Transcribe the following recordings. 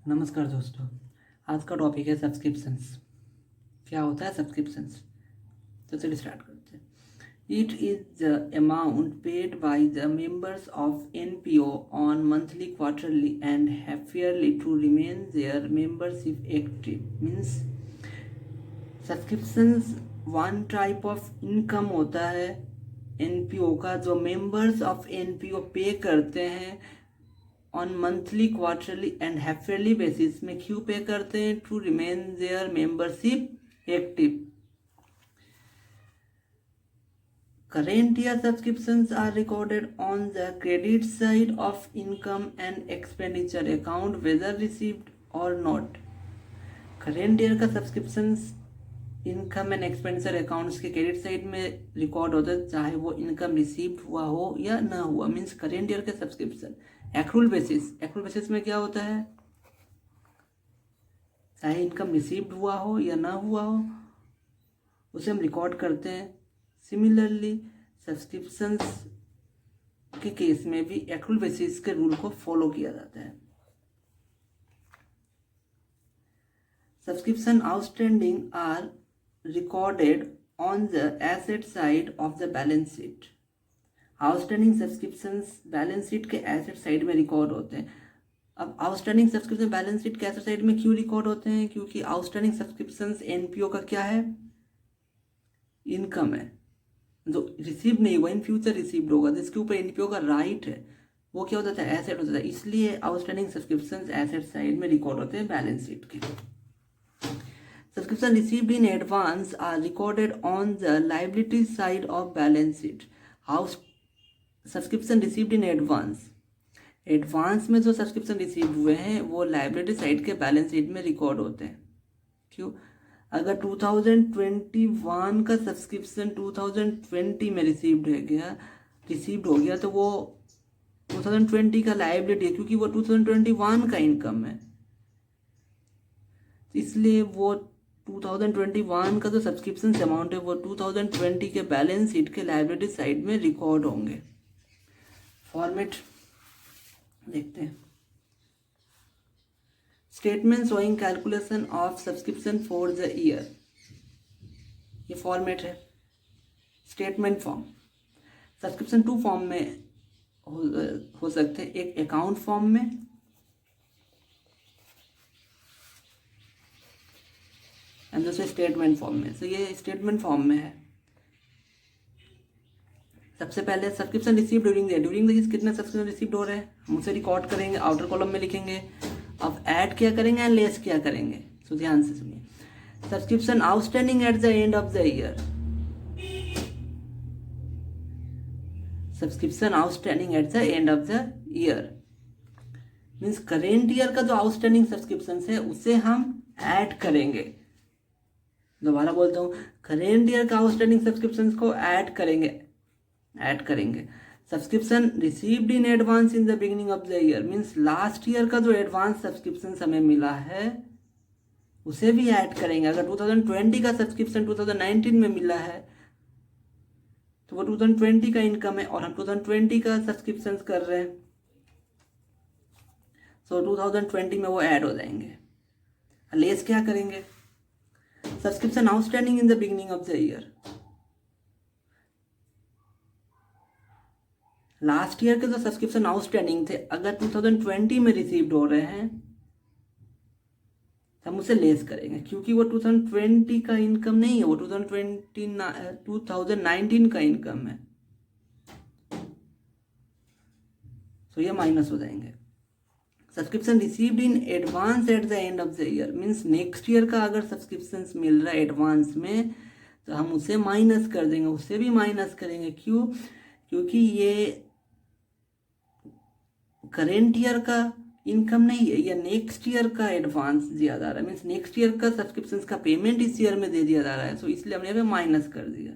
नमस्कार दोस्तों। आज का टॉपिक है सब्सक्रिप्शंस। क्या होता है सब्सक्रिप्शंस? तो चलिए स्टार्ट करते हैं। It is the amount paid by the members of NPO on monthly, quarterly and half yearly to remain their membership active. Means subscriptions one type of income होता है एनपीओ का, जो मेंबर्स ऑफ एनपीओ पे करते हैं on monthly, quarterly and half yearly basis में। क्यों pay करते हैं? To remain their membership active. Current year subscriptions are recorded on the credit side of income and expenditure account whether received or not। Current year का subscriptions income and expenditure accounts के credit side में record होता है, चाहे वो income received हुआ हो या ना हुआ। मीन्स करेंट ईयर के सब्सक्रिप्शन एक्रूल बेसिस में क्या होता है, चाहे इनकम रिसीव्ड हुआ हो या ना हुआ हो, उसे हम रिकॉर्ड करते हैं। सिमिलरली सब्सक्रिप्शंस के केस में भी एक्रूल बेसिस के रूल को फॉलो किया जाता है। Subscription outstanding are recorded on the asset side of the balance sheet. Outstanding subscriptions balance sheet के एसेट साइड में रिकॉर्ड होते हैं। अब आउटस्टैंडिंग सब्सक्रिप्शन बैलेंस शीट के एसेट साइड में क्यों रिकॉर्ड होते हैं? क्योंकि आउटस्टैंडिंग सब्सक्रिप्शंस एनपीओ का क्या है? इनकम है, जो रिसीव नहीं हुआ, इन फ्यूचर रिसीव्ड होगा, जिसके ऊपर एनपीओ का राइट है, वो क्या होता है? एसेट होता है। इसलिए आउटस्टैंडिंग सब्सक्रिप्शंस एसेट साइड में रिकॉर्ड होते हैं बैलेंस शीट के। Subscription received in advance are recorded on the liability side of balance sheet। House subscription received in advance में जो सब्सक्रिप्शन रिसीव हुए हैं वो लाइबिलिटी साइड के बैलेंस शीट में रिकॉर्ड होते हैं। क्यों? अगर 2021 का सब्सक्रिप्शन 2020 में रिसीव्ड हो गया तो वो 2020 का लाइबिलिटी है, क्योंकि वो 2021 का इनकम है। इसलिए वो 2021 का जो सब्सक्रिप्शन अमाउंट है वो 2020 के बैलेंस शीट के लाइबिलिटी साइड में रिकॉर्ड होंगे। फॉर्मेट देखते हैं। Statement showing calculation of subscription for the year, ये फॉर्मेट है। Statement form subscription two form में हो सकते हैं, एक अकाउंट फॉर्म में एंड दूसरे स्टेटमेंट फॉर्म में। तो ये स्टेटमेंट फॉर्म में है। सबसे पहले subscription receive during the year, कितने सब्सक्रिप्शन रिसीव्ड हो रहे हैं हम उसे रिकॉर्ड करेंगे, आउटर कॉलम में लिखेंगे। अब ऐड क्या करेंगे एंड लेस क्या करेंगे, तो ध्यान से सुनिए। Subscription outstanding at the end of the year, subscription outstanding at the end of the year means current year का जो आउटस्टैंडिंग सब्सक्रिप्शन है उसे हम ऐड करेंगे। दोबारा बोलता हूँ, करेंट ईयर का आउटस्टैंडिंग सब्सक्रिप्शन को ऐड करेंगे। Subscription received in advance in the beginning of the year means last year का जो एडवांस सब्सक्रिप्शन हमें मिला है उसे भी ऐड करेंगे। अगर 2020 का सब्सक्रिप्शन 2019 में मिला है तो वो 2020 का इनकम है और हम 2020 का सब्सक्रिप्शन कर रहे हैं, तो 2020 में वो ऐड हो जाएंगे। लेस क्या करेंगे? Subscription outstanding in the beginning of the year, last year के जो सब्सक्रिप्शन आउटस्टैंडिंग थे अगर 2020 में रिसीव्ड हो रहे हैं तो हम उसे लेस करेंगे, क्योंकि वो 2020 का इनकम नहीं है, वो 2019 का इनकम है, तो ये माइनस हो जाएंगे। Subscription received in advance at the end of the year means next year का अगर सब्सक्रिप्शन मिल रहा है एडवांस में तो हम उसे माइनस कर देंगे, उसे भी माइनस करेंगे। क्यों? क्योंकि ये करेंट ईयर का इनकम नहीं है, या नेक्स्ट ईयर का एडवांस दिया जा रहा है मीन्स नेक्स्ट ईयर का सब्सक्रिप्शन का पेमेंट इस ईयर में दे दिया जा रहा है, तो इसलिए हमने यहाँ पे माइनस कर दिया।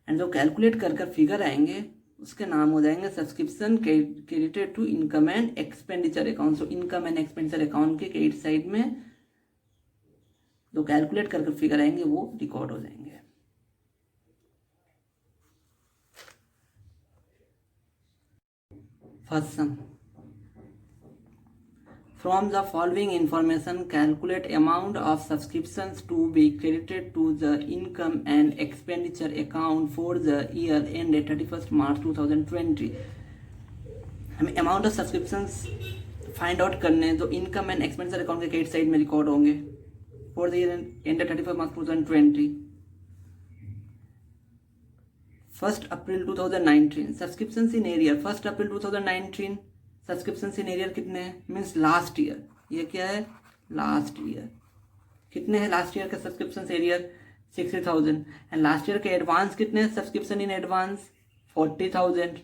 एंड जो कैलकुलेट कर फिगर आएंगे उसके नाम हो जाएंगे subscription credited to income and expenditure account. तो इनकम एंड एक्सपेंडिचर अकाउंट के क्रेडिट साइड में जो कैलकुलेट कर फिगर आएंगे वो रिकॉर्ड हो जाएंगे। First sum, from the following information calculate amount of subscriptions to be credited to the income and expenditure account for the year ended 31st March 2020। हमें amount of subscriptions find out करने हैं जो income and expenditure account के credit side में record होंगे for the year ended 31st March 2020। 1st April 2019 subscriptions in arrear. 1st April 2019 subscriptions in arrear कितने हैं, means last year. ये क्या है, लास्ट ईयर। कितने हैं लास्ट ईयर का subscriptions arrear, 60,000। And last year के एडवांस कितने हैं, subscription in advance 40,000।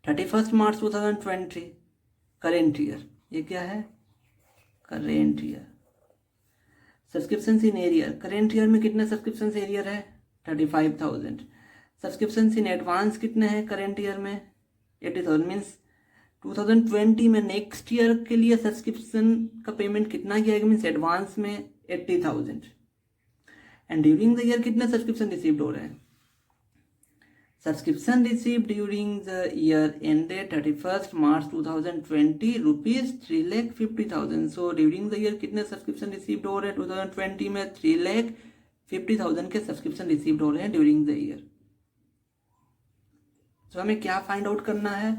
31st March 2020 current year, ये क्या है, current year. Subscriptions in arrear, current year में कितने सब्सक्रिप्शंस एरियर है, 35,000। सब्सक्रिप्शंस इन एडवांस कितने हैं करेंट ईयर में, 80,000। मीन्स 2020 में नेक्स्ट ईयर के लिए सब्सक्रिप्शन का पेमेंट कितना किया गया, मीन्स एडवांस में 80,000। एंड ड्यूरिंग द ईयर कितने सब्सक्रिप्शन रिसीव्ड हो रहे हैं, subscription received during the year ended 31st March 2020 rupees 3,50,000। So during the year कितने सब्सक्रिप्शन रिसीव्ड हो रहे हैं 2020 में, 3,50,000 के सब्सक्रिप्शन रिसीव्ड हो रहे हैं ड्यूरिंग द ईयर। तो हमें क्या फाइंड आउट करना है,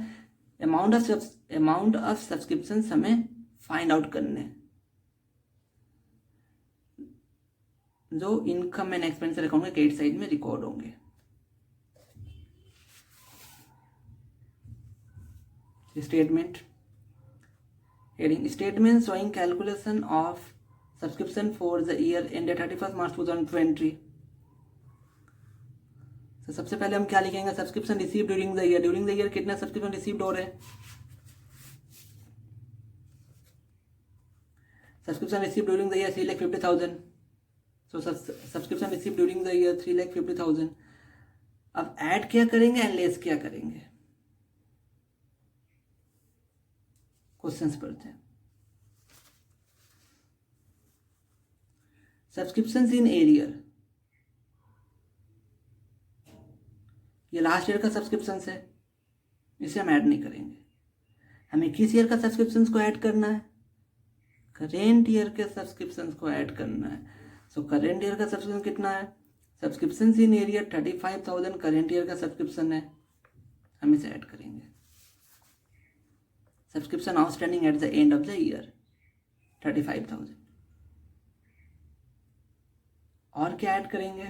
अमाउंट ऑफ सब्सक्रिप्शन हमें फाइंड आउट करने जो इनकम एंड एक्सपेंडिचर अकाउंट के क्रेडिट साइड में रिकॉर्ड होंगे। Statement heading, statement showing calculation of subscription for the year ended 31st March 2020। तो सबसे पहले हम क्या लिखेंगे, subscription receive during the year. During the year कितने सब्सक्रिप्शन रिसीव्ड हो रहे हैं, subscription receive during the year 3,50,000। So subscription receive during the year 3,50,000। अब ऐड क्या करेंगे एंड लेस क्या करेंगे, क्वेश्चंस पढ़ते हैं। सब्सक्रिप्शंस इन एरियर, ये लास्ट ईयर का सब्सक्रिप्शन है, इसे हम ऐड नहीं करेंगे। हमें किस ईयर का सब्सक्रिप्शन को ऐड करना है, करेंट ईयर के सब्सक्रिप्शन को ऐड करना है। सो करेंट ईयर का सब्सक्रिप्शन कितना है, subscription in arrear 35,000 current year का सब्सक्रिप्शन है, हम इसे ऐड करेंगे। Subscription outstanding at the end of the year 35,000। और क्या ऐड करेंगे,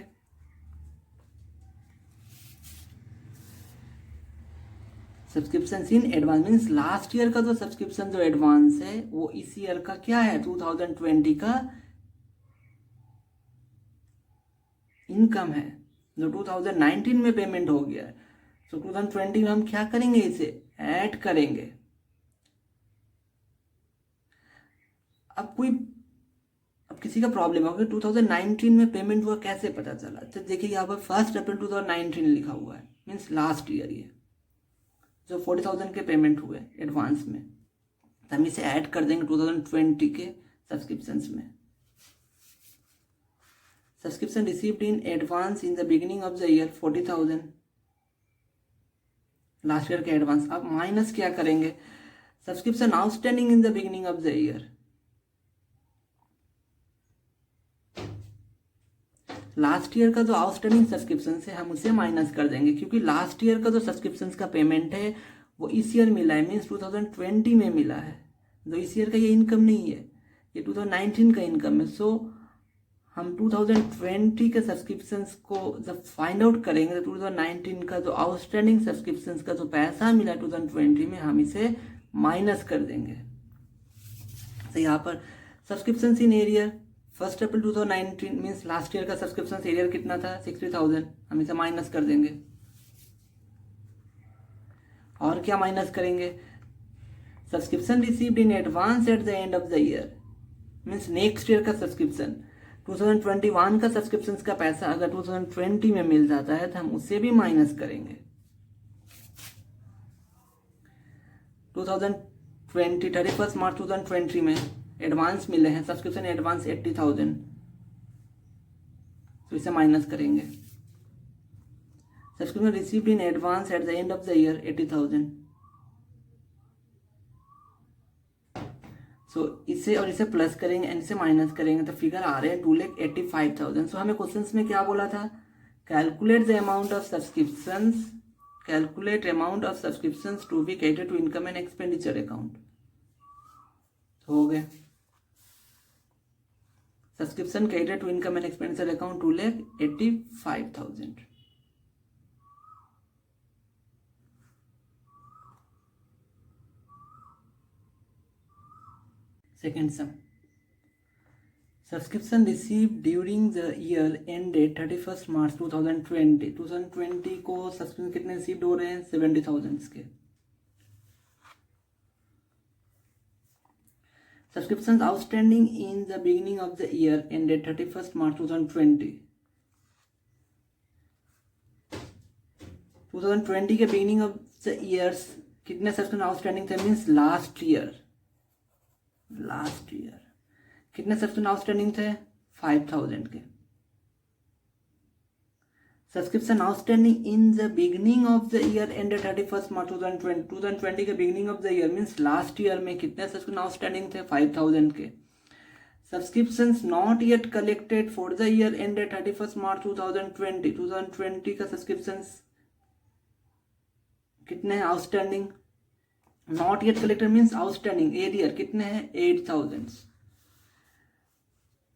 subscription in advance. Means last year का जो सब्सक्रिप्शन जो एडवांस है वो इस ईयर का क्या है, 2020 का इनकम है जो 2019 में पेमेंट हो गया है। तो 2020 में हम क्या करेंगे, इसे ऐड करेंगे। अब किसी का प्रॉब्लम होगा 2019 में पेमेंट हुआ कैसे पता चला, तो देखिए यहाँ पर 1st April 2019 लिखा हुआ है, मीन्स लास्ट ईयर ये जो 40,000 के पेमेंट हुए एडवांस में, तो हम इसे ऐड कर देंगे 2020 के सब्सक्रिप्शंस में। Subscription received in advance in the beginning of the year 40,000 last year के एडवांस। अब माइनस क्या करेंगे, subscription outstanding in the beginning of the year, last year का जो आउटस्टैंडिंग सब्सक्रिप्शन है हम उसे माइनस कर देंगे, क्योंकि लास्ट ईयर का जो सब्सक्रिप्शन का पेमेंट है वो इस ईयर मिला है, मीन्स 2020 में मिला है। जो इस ईयर का ये इनकम नहीं है, ये 2019 का इनकम है। सो हम 2020 के सब्सक्रिप्शंस को जब फाइंड आउट करेंगे तो 2019 का जो आउटस्टैंडिंग सब्सक्रिप्शंस का जो पैसा मिला 2020 में हम इसे माइनस कर देंगे। तो यहाँ पर subscriptions in arrear 1st April 2019 means last year का सब्सक्रिप्शन एरियर कितना था, 60,000, हम इसे माइनस कर देंगे। और क्या माइनस करेंगे, subscription received in advance at the end of the year, means next year का सब्सक्रिप्शन 2021 का सब्सक्रिप्शन का पैसा अगर 2020 में मिल जाता है तो हम उसे भी माइनस करेंगे। 31st March 2020 में एडवांस मिले हैं, सब्सक्रिप्शन एडवांस 80,000, तो इसे माइनस करेंगे। Subscription received in advance at the end of the year 80,000, सो इसे और इसे प्लस करेंगे एंड इसे माइनस करेंगे तो फिगर आ रहे हैं 2,85,000। सो हमें क्वेश्चन में क्या बोला था, calculate the amount of subscriptions, calculate amount of subscriptions to be credited to income and expenditure account. हो गए subscription credited to income and expenditure account 2,85,000। Second sum. Subscription received during the year ended 31st March 2020। 2020 को subscription कितने received हो रहे हैं, 70,000 के। Subscriptions outstanding in the beginning of the year ended 31st March 2020। 2020 के beginning of the years कितने subscription outstanding थे, means last year कितने सब्सक्रिप्शन आउटस्टैंडिंग थे, 5,000 के। Subscription outstanding in the beginning of the year ended 31st मार्च 2020। 2020 के beginning of the year means last year में कितने subscription outstanding थे, 5,000 के। Subscriptions not yet collected for the year ended 31st मार्च 2020। 2020 का subscriptions कितने हैं outstanding, not yet collected means outstanding arrear कितने हैं, 8,000।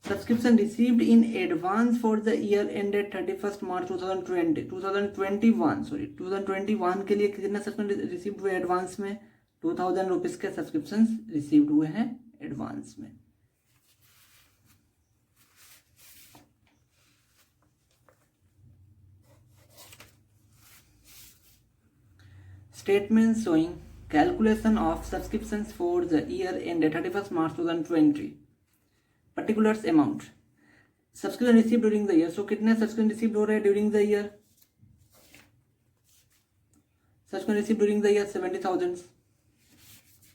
Subscription received in advance for the year ended 31st मार्च 2020। 2021 के लिए कितने सब्सक्रिप्शन रिसीव्ड हुए एडवांस में, 2,000 रुपीज के सब्सक्रिप्शन रिसीव्ड हुए हैं एडवांस में। Statement showing calculation of subscriptions for the year ended 31st March 2020। particulars amount subscription received during the year। so कितने subscription received हो रहे हैं during the year, subscription received during the year 70,000।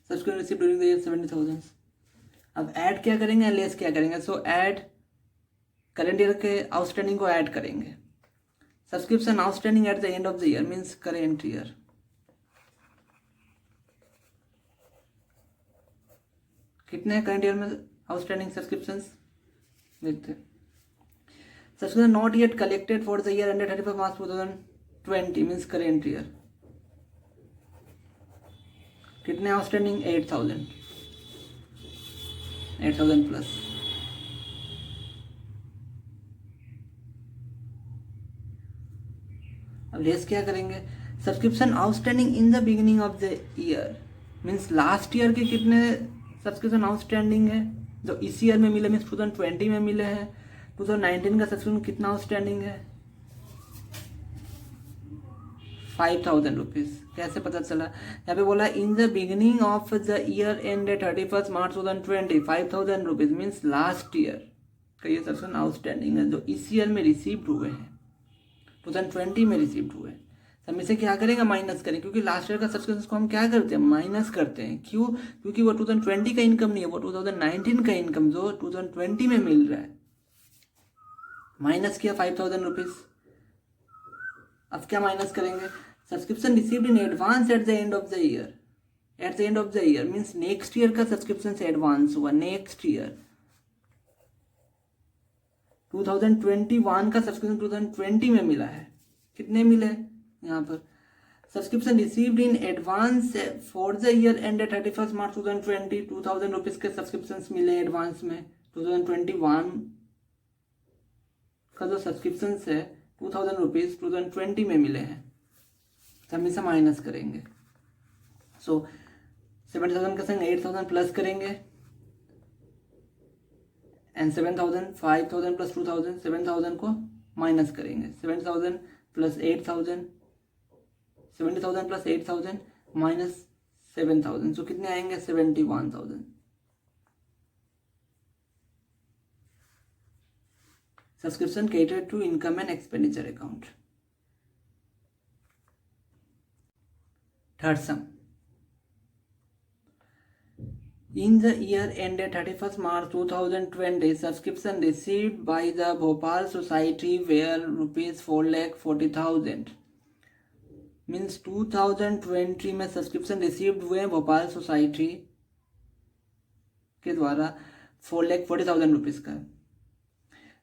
subscription received during the year 70,000। अब add क्या करेंगे, less क्या करेंगे, सो add current year के आउटस्टैंडिंग को ऐड करेंगे। Subscription outstanding at the end of the year means current year. कितने हैं करंट ईयर में आउटस्टैंडिंग सब्सक्रिप्शंस, देखते हैं। Subscription not yet collected for the year ended 31st March 2020 means current year. कितने outstanding, 8,000 plus. अब less क्या करेंगे, subscription outstanding in the beginning of the year means last year के कितने subscription outstanding है जो इस ईयर में मिले, मीन्स 2020 में मिले हैं। 2019 का सब्सक्रिप्शन कितना आउटस्टैंडिंग है, 5,000 रुपीज। कैसे पता चला, यहाँ पे बोला in the beginning of the year ended 31st March 2020 5,000 rupees means last year का ये सब्सक्रिप्शन आउटस्टैंडिंग है जो इस ईयर में रिसीव्ड हुए हैं, 2020 में रिसीव्ड हुए हैं। हम इसे क्या करेंगे, माइनस करें, क्योंकि लास्ट ईयर का सब्सक्रिप्शन को हम क्या करते हैं, माइनस करते हैं। क्यों, क्योंकि वो 2020 का इनकम नहीं है, वो 2019 का इनकम जो 2020 में मिल रहा है। माइनस किया 5,000 रुपीज। अब क्या माइनस करेंगे, subscription received in advance at the end of the year. At the end of the year means next year का सब्सक्रिप्शन से एडवांस हुआ, नेक्स्ट ईयर। 2021 का सब्सक्रिप्शन 2020 में मिला है, कितने मिले यहाँ पर, subscription received in advance for the year ended 31st March 2020 2,000 rupees के सब्सक्रिप्शन मिले एडवांस में। 2021 का जो सब्सक्रिप्शन है 2,000 रुपीज 2020 में मिले हैं, तो हम इसे माइनस करेंगे। सो 7,000 के संग 8,000 प्लस करेंगे एंड 7,000 5,000 प्लस 2,000 7,000 को माइनस करेंगे। 7,000 प्लस 8,000 70,000 प्लस 8,000 माइनस 7,000, सो कितने आएंगे, 71,000। Subscription catered to income and expenditure account। Third some, in the year ended 31st March 2020 subscription received by the Bhopal Society were rupees 4,40,000 means 2020 में subscription received हुए हैं Bhopal society के द्वारा 4,40,000 rupees का।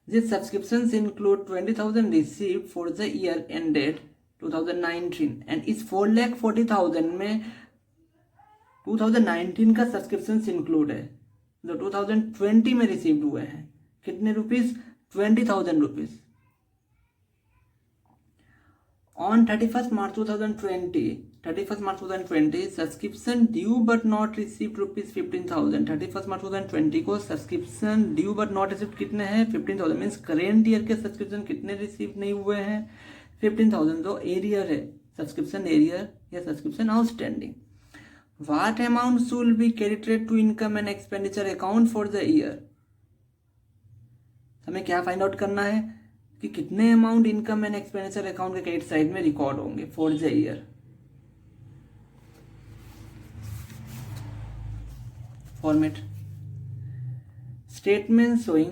These subscriptions include 20,000 received for the year ended 2019 and इस 4,40,000 में 2019 का subscription include है जो 2020 में रिसीव हुए हैं। कितने rupees? 20,000 rupees. On 31st March 2020 subscription due but not received rupees 15,000। 31st March 2020 को subscription due but not received कितने हैं? 15,000। मीन्स करेंट ईयर के सब्सक्रिप्शन कितने रिसीव नहीं हुए हैं? 15,000। जो एरियर है सब्सक्रिप्शन एरियर या subscription outstanding. What amount should be credited to income and expenditure account for the year? हमें क्या फाइंड आउट करना है कि कितने amount income and expenditure account के क्रेडिट साइड में रिकॉर्ड होंगे for the year. Format statement showing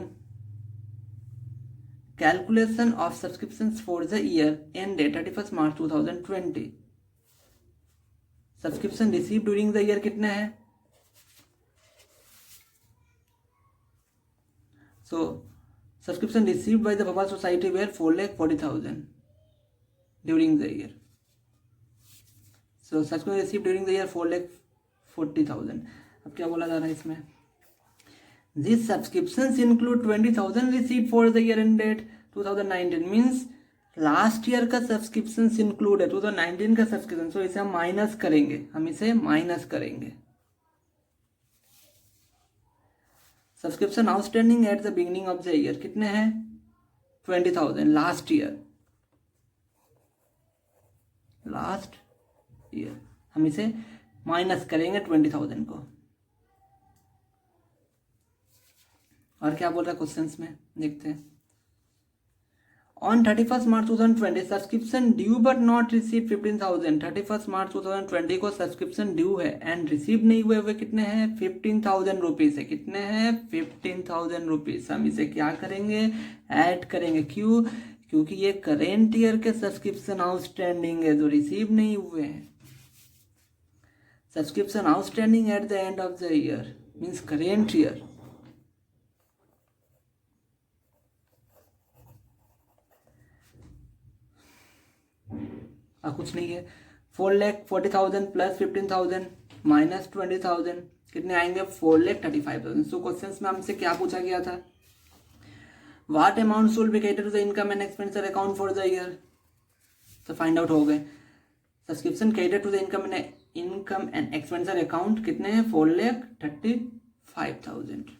calculation of subscriptions for the year ended 31st March 2020। Subscription receive during the year कितने हैं? So subscription received by the Bhopal society were 4,40,000 during the year. So subscription receive during the year 4,40,000। अब क्या बोला जा रहा है इसमें? This subscriptions include 20,000 received for the year ended 2019। Means last year का सब्सक्रिप्शन इंक्लूड है 2019 का सब्सक्रिप्शन। सो इसे हम माइनस करेंगे। Subscription outstanding at the beginning of the year कितने हैं? 20,000 लास्ट ईयर हम इसे माइनस करेंगे 20,000 को। और क्या बोल रहा है क्वेश्चंस में, देखते हैं। On 31st March 2020 subscription due but not receive 15,000। 31st March 2020 को सब्सक्रिप्शन ड्यू है एंड रिसीव नहीं हुए हुए कितने हैं? 15,000 रुपीज है। कितने हैं? 15,000 रुपीज। हम इसे क्या करेंगे? ऐड करेंगे। क्यों? क्योंकि ये करेंट ईयर के सब्सक्रिप्शन आउटस्टैंडिंग है जो रिसीव नहीं हुए हैं। Subscription outstanding at the end of the year means current year. कुछ नहीं है। 4,40,000 प्लस 15,000 माइनस 20,000 कितने आएंगे? 4,35,000। सो क्वेश्चन में हमसे क्या पूछा गया था? What amount should be credited to the income and expenditure account for the year. तो फाइंड आउट हो गए। Subscription credited to the income and expenditure account कितने हैं? 4,35,000।